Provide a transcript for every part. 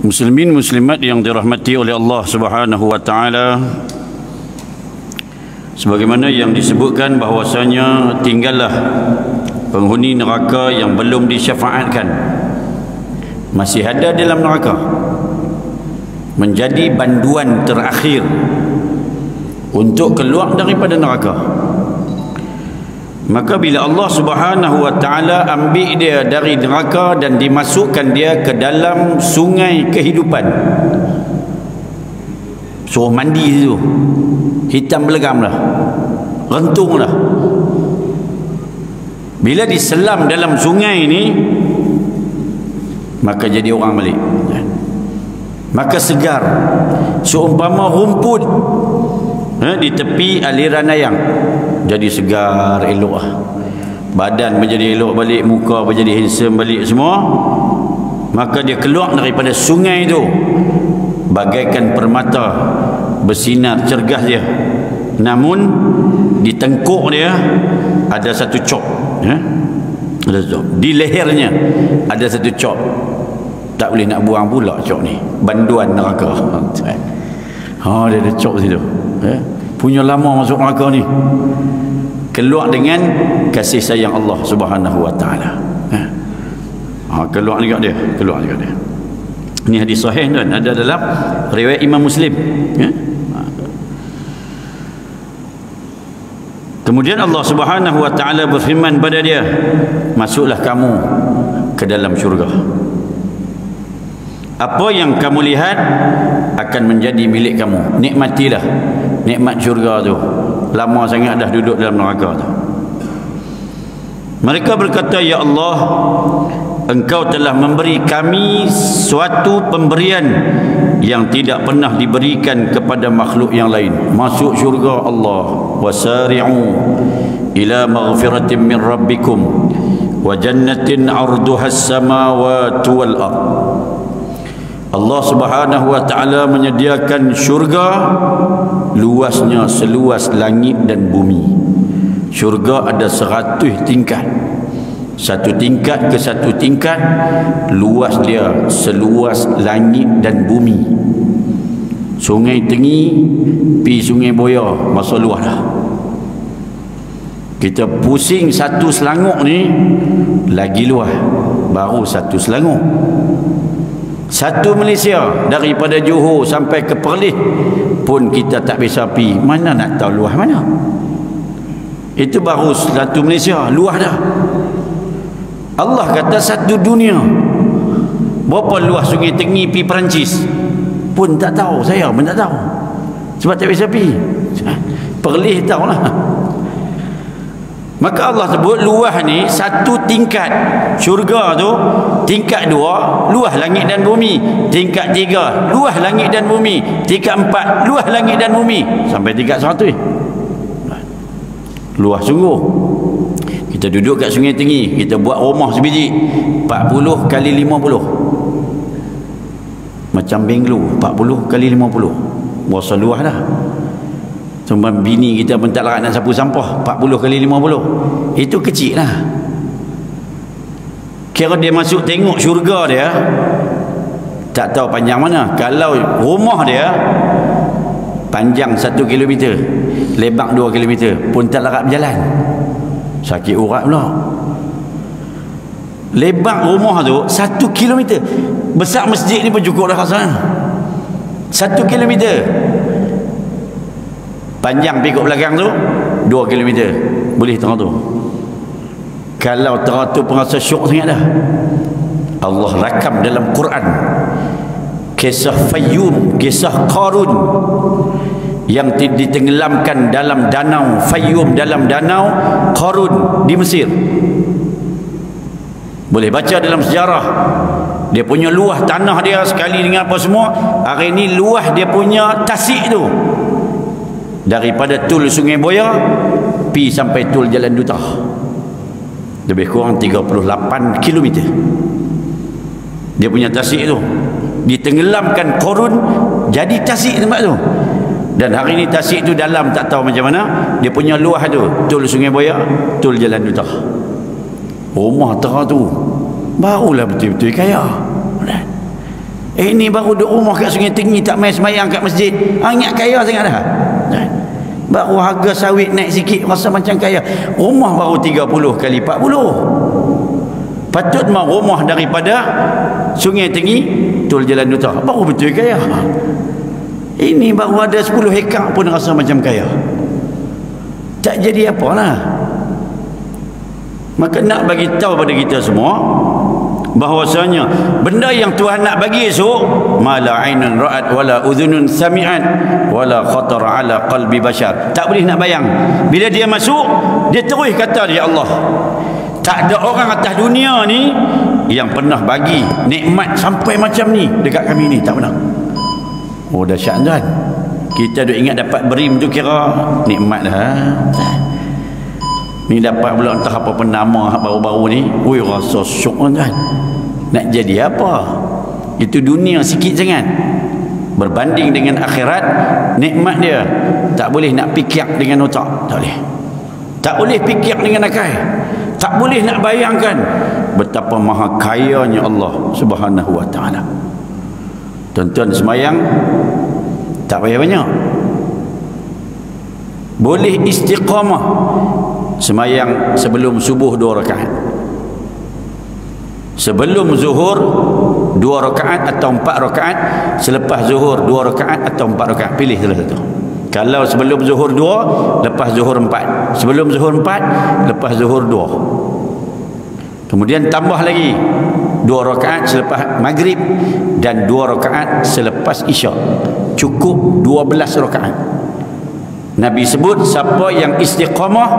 Muslimin muslimat yang dirahmati oleh Allah Subhanahu wa taala, sebagaimana yang disebutkan bahwasanya tinggallah penghuni neraka yang belum disyafaatkan, masih ada dalam neraka, menjadi banduan terakhir untuk keluar daripada neraka. Maka bila Allah Subhanahu wa taala ambil dia dari neraka dan dimasukkan dia ke dalam sungai kehidupan, suruh mandi tu, hitam belegam lah, rentung lah. Bila diselam dalam sungai ini, maka jadi orang balik, maka segar seumpama rumput di tepi aliran ayang, jadi segar, elok lah. Badan menjadi elok balik, muka menjadi handsome balik semua. Maka dia keluar daripada sungai itu bagaikan permata, bersinar cergas dia. Namun di tengkuk dia ada satu cop, ada cop. Di lehernya ada satu cop. Tak boleh nak buang pula cop ni, banduan neraka. Dia ada cop situ. Punya lama masuk neraka ni, keluar dengan kasih sayang Allah Subhanahu wa taala. Keluar juga dia, keluar juga dia. Ini hadis sahih tuan, ada dalam riwayat Imam Muslim. Kemudian Allah Subhanahu wa taala berfirman pada dia, masuklah kamu ke dalam syurga. Apa yang kamu lihat akan menjadi milik kamu. Nikmatilah nikmat syurga tu. Lama sangat dah duduk dalam neraka tu. Mereka berkata, ya Allah, Engkau telah memberi kami suatu pemberian yang tidak pernah diberikan kepada makhluk yang lain. Masuk syurga Allah. Wasari'u ila maghfiratin min rabbikum wa jannatin 'arduha as-samawati wal ardh. Allah Subhanahu wa taala menyediakan syurga luasnya seluas langit dan bumi. Syurga ada 100 tingkat. Satu tingkat ke satu tingkat, luas dia seluas langit dan bumi. Sungai Tengi pi Sungai Boya, masa luas dah. Kita pusing satu Selangor ni lagi luas, baru satu Selangor. Satu Malaysia daripada Johor sampai ke Perlis pun kita tak bisa pi. Mana nak tahu luas mana? Itu baru satu Malaysia, luas dah. Allah kata satu dunia. Berapa luas Sungai Tengi pi Perancis pun tak tahu, saya pun tak tahu. Sebab tak bisa pi. Perlis tahulah. Maka Allah sebut luas ni satu tingkat. Syurga tu tingkat 2 luas langit dan bumi. Tingkat 3 luas langit dan bumi. Tingkat 4 luas langit dan bumi. Sampai tingkat 100. Luas sungguh. Kita duduk kat Sungai Tengi, kita buat rumah sebiji 40 kali 50. Macam benglu 40 kali 50. Berasa luas dah. Cuma bini kita pun tak larat nak sapu sampah 40 kali 50. Itu kecil lah. Kira dia masuk tengok syurga dia, tak tahu panjang mana. Kalau rumah dia panjang 1 kilometer, lebar 2 kilometer, pun tak larat berjalan. Sakit urat pula. Lebar rumah tu 1 kilometer. Besar masjid ni pun cukup dah rasanya. 1 kilometer. Panjang pikuk belakang tu 2 kilometer. Boleh tengah tu. Kalau tengah tu perasa syok sangat dah. Allah rakam dalam Quran kisah Fayyum, kisah Qarun yang ditenggelamkan dalam danau. Fayyum dalam danau, Qarun di Mesir. Boleh baca dalam sejarah. Dia punya luah tanah dia sekali dengan apa semua. Hari ni luah dia punya tasik tu, daripada tul Sungai Boya pi sampai tul Jalan Duta, lebih kurang 38 km. Dia punya tasik tu ditenggelamkan Qarun, jadi tasik tempat tu. Dan hari ni tasik tu dalam tak tahu macam mana. Dia punya luah tu tul Sungai Boya, tul Jalan Duta. Rumah tera tu barulah betul-betul kaya. Ini baru duduk rumah kat Sungai Tinggi, tak main semayang kat masjid, ingat kaya sangat dah. Baru harga sawit naik sikit rasa macam kaya. Rumah baru 30 kali 40. Patut mah rumah daripada Sungai Tinggi Tol Jalan Duta, baru betul kaya. Ini baru ada 10 hektar pun rasa macam kaya. Tak jadi apalah. Maka nak bagi tahu pada kita semua bahwasanya benda yang Tuhan nak bagi esok, mala ainun ra'at wala udhunun sami'at wala khatar ala qalbi bashar, tak boleh nak bayang. Bila dia masuk, dia terus kata dia Allah. Tak ada orang atas dunia ni yang pernah bagi nikmat sampai macam ni dekat kami ni, tak pernah. Oh dahsyat tuan. Kita duk ingat dapat berim tu kira nikmat dah. Ni dapat pula entah apa penama baru-baru ni, oi rasa syok kan. Nak jadi apa? Itu dunia sikit sangat berbanding dengan akhirat. Nikmat dia tak boleh nak fikir dengan otak, tak boleh. Tak boleh fikir dengan akal. Tak boleh nak bayangkan betapa maha kayanya Allah Subhanahu wa taala. Tuan-tuan semayang tak payah banyak. Boleh istiqamah semayang sebelum subuh 2 rakaat, sebelum zuhur 2 rakaat atau 4 rakaat, selepas zuhur 2 rakaat atau 4 rakaat, pilih salah satu. Kalau sebelum zuhur 2, lepas zuhur 4, sebelum zuhur 4, lepas zuhur 2, kemudian tambah lagi 2 rakaat selepas maghrib dan 2 rakaat selepas isyak, cukup 12 rakaat. Nabi sebut siapa yang istiqamah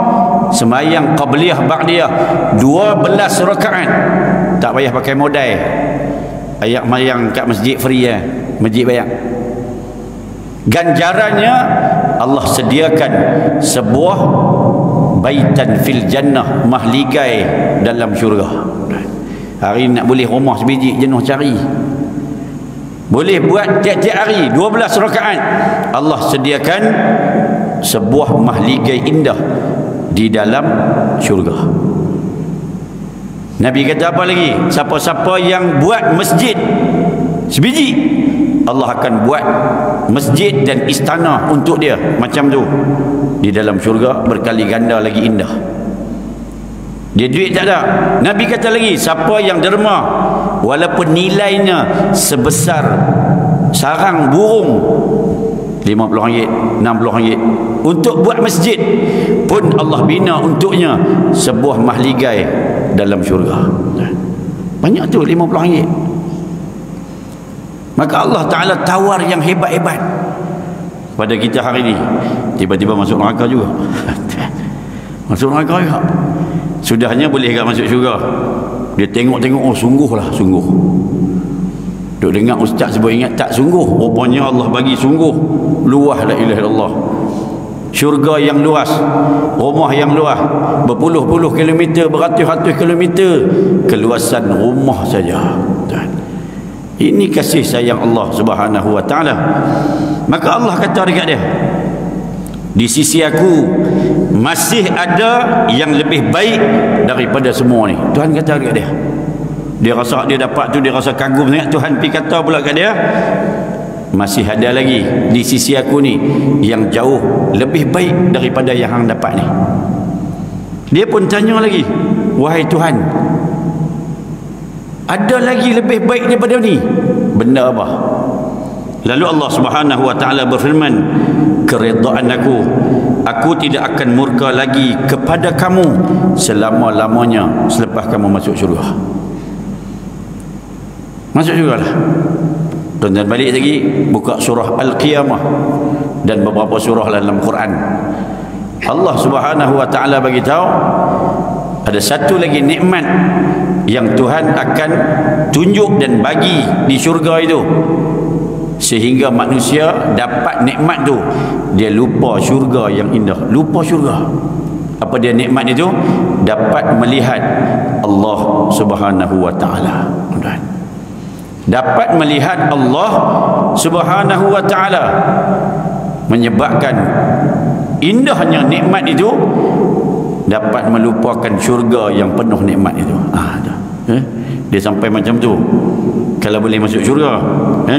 semayang qabliyah ba'diyah 12 rakaat, tak payah pakai modal. Ayat mayang kat masjid free ya, masjid bayar. Ganjarannya Allah sediakan sebuah baitan fil jannah, mahligai dalam syurga. Hari nak boleh rumah sebiji jenuh cari. Boleh buat tiap-tiap hari 12 rakaat. Allah sediakan sebuah mahligai indah di dalam syurga. Nabi kata apa lagi? Siapa-siapa yang buat masjid sebiji, Allah akan buat masjid dan istana untuk dia macam tu di dalam syurga, berkali ganda lagi indah. Dia duit tak ada. Nabi kata lagi, siapa yang derma walaupun nilainya sebesar sarang burung, RM50, RM60 untuk buat masjid pun Allah bina untuknya sebuah mahligai dalam syurga. Banyak tu RM50. Maka Allah Ta'ala tawar yang hebat-hebat pada kita hari ni. Tiba-tiba masuk neraka juga. Masuk neraka juga. Sudahnya boleh tak masuk syurga. Dia tengok-tengok, oh sungguhlah, sungguh. Duk dengar ustaz sebut ingat, tak sungguh. Rupanya Allah bagi sungguh. Luah la ilaha illallah. Syurga yang luas, rumah yang luas, berpuluh-puluh kilometer, beratus-ratus kilometer keluasan rumah saja. Ini kasih sayang Allah Subhanahu wa taala. Maka Allah kata dekat dia, di sisi aku masih ada yang lebih baik daripada semua ni. Tuhan kata dekat dia. Dia rasa dia dapat tu, dia rasa kagum sangat. Tuhan pergi kata pula kat dia, masih ada lagi di sisi aku ni yang jauh lebih baik daripada yang hang dapat ni. Dia pun tanya lagi, wahai Tuhan, ada lagi lebih baik daripada ni? Benda apa? Lalu Allah Subhanahu wa taala berfirman, keredaan aku tidak akan murka lagi kepada kamu selama-lamanya selepas kamu masuk syurga. Masuk syurga lah. Tuan-tuan balik lagi, buka surah Al-Qiyamah dan beberapa surah dalam Quran. Allah Subhanahu wa taala bagi tahu ada satu lagi nikmat yang Tuhan akan tunjuk dan bagi di syurga itu, sehingga manusia dapat nikmat tu dia lupa syurga yang indah. Lupa syurga. Apa dia nikmat itu? Dapat melihat Allah Subhanahu wa taala. Dapat melihat Allah Subhanahu wa taala, menyebabkan indahnya nikmat itu dapat melupakan syurga yang penuh nikmat itu. Dia sampai macam tu. Kalau boleh masuk syurga,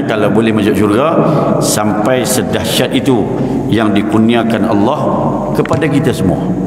kalau boleh masuk syurga, sampai sedahsyat itu yang dikurniakan Allah kepada kita semua.